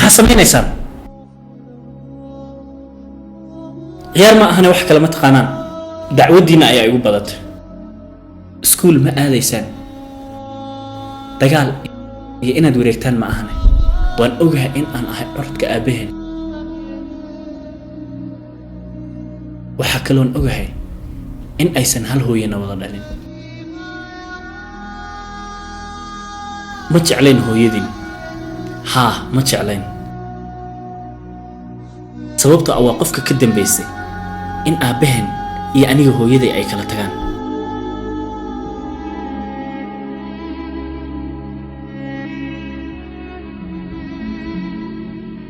سمينيسان غير ما أنا وحكي لما تقانان دعودينا أي عيوب بدت سكول ما آذيسان دقال هي إنا دوريكتان ما أهنا وأن أوجه إن أنا أحرد كأبهن وحكلون أوجه إن أيسن هل هو ينوض لين ما تعلين هو يدين ها ما تعلين sababta waa qofka ka dambeysay in aabahan iyo aniga hooyaday ay kala tagaan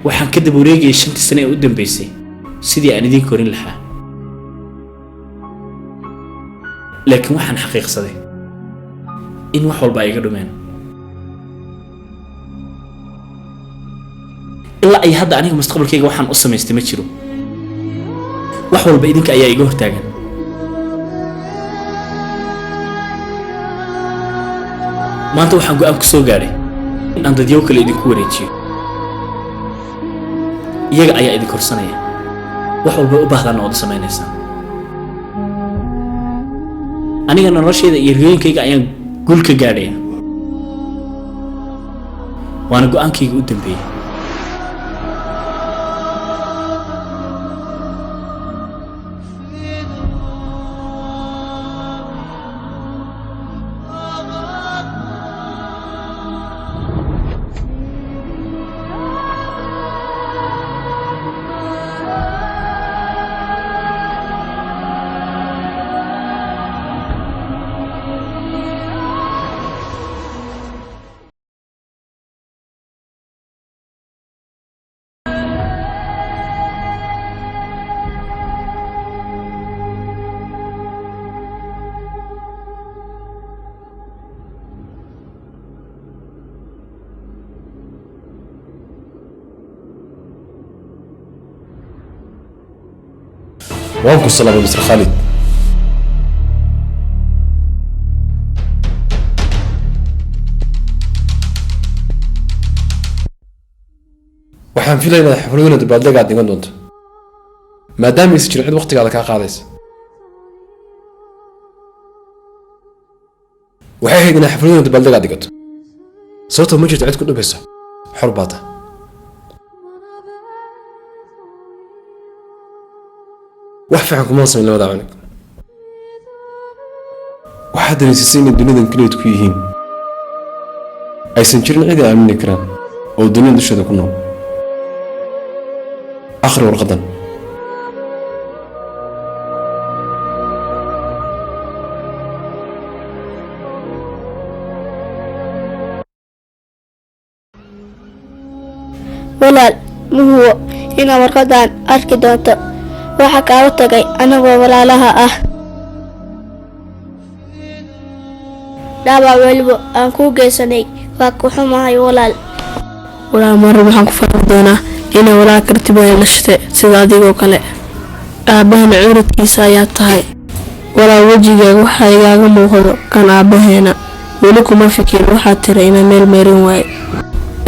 waxaan ka dib wareegay 5 sano ee u dambeysay sidii aan idin korin lahaa laakiin waxaan xaqiiqsaday in wax walba ay iga dhumeen إلا أي هذا أنا مستقبل كي وحن أصلا يستمتشروا وحول بإيدك أي يجوه تاجن ما أنت وحن قام كسو جاري أنت ديوك اللي يدك وريتشي يجا أي يدك كرسانية وحول بأبه ذا نوض سمين إنسان أنا كنا رشيد يرجعين كي أي قول كجاري وأنا قام كي قدام بيه وانكو السلام يا مستر خالد waxaan filaynaa xafladuna dabaaldeg aad dhigan doonto maadaama aysan jirin cid waqtigaada kaa qaadaysa waxay ahayd inaa xafladuna dabaaldeg aad dhigato sababtoo ma jirto cid ku dhubayso xor baa tahay wax fiican kuma samayn labada cunug waxaad dareensisay inay dunidan keliyeed ku yihiin aysan jirin cid ay aamini karaan oo dunida dusheeda ku nool akhri warqadan walaal ma hubo inaa warqadan arki doonto waxa kaaga tagay anagoo walaalaha ah. Dhaawac waliba aan ku geysanay waa ku xumahay walaal. walaal marna waxaan ku faran doonaa inay walaal kartiba yeelashate sida adigoo kale. Aabahana curadkiisa ayaa tahay. walaal wejigaaga waxaa igaaga muuqdo kan aabaheena. weli kuma fikir waxaad tiri inaan meel meerin waaye.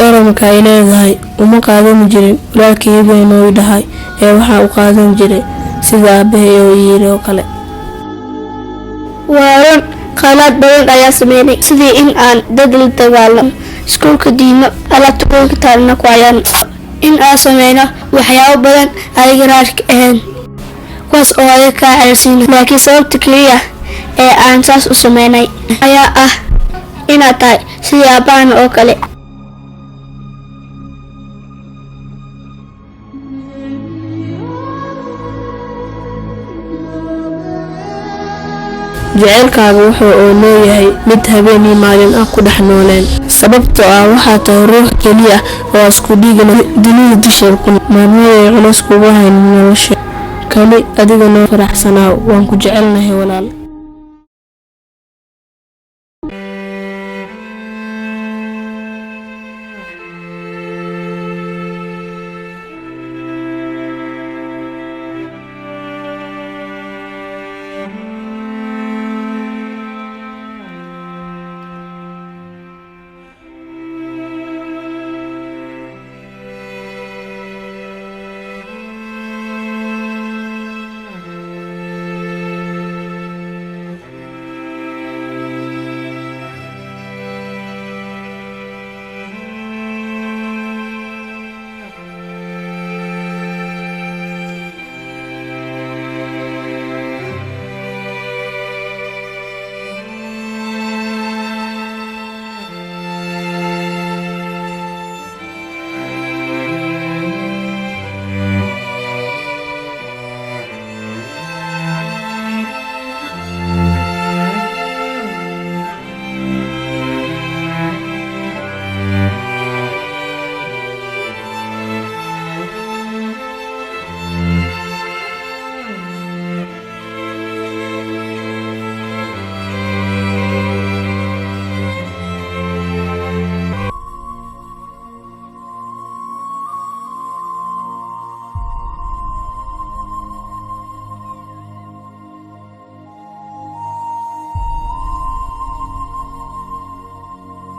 Eramka ay leedahay uma qaadan jirin walaalkayga inuu dhahay waxaa u qaadan jiray sida aabahay oo yiri oo kale. Waaran qalad badan ayaa sameeyay sidii in aan dad la dagaalamo iskuulka diimo ala tuulka taarna ku ayaan in aan sameeyno waxyaabo badan ay garaashka ahayn kuwaas oo ay ka caawin laakiin sababta kaliya ee aan saas u sameynay ayaa ah inaad tahay sidii aabbahan oo kale. jaceylkaaga wuxuu oo leeyahay mid habeen iyo maalin ah ku dhex nooleen sababtoo ah waxaa tahay ruux keliya oo isku dhiigana dunida dusheeda ku maalmada culays kugu hayn nolosha kali adiga noo faraxsanaa waan ku jecelnahay walaal.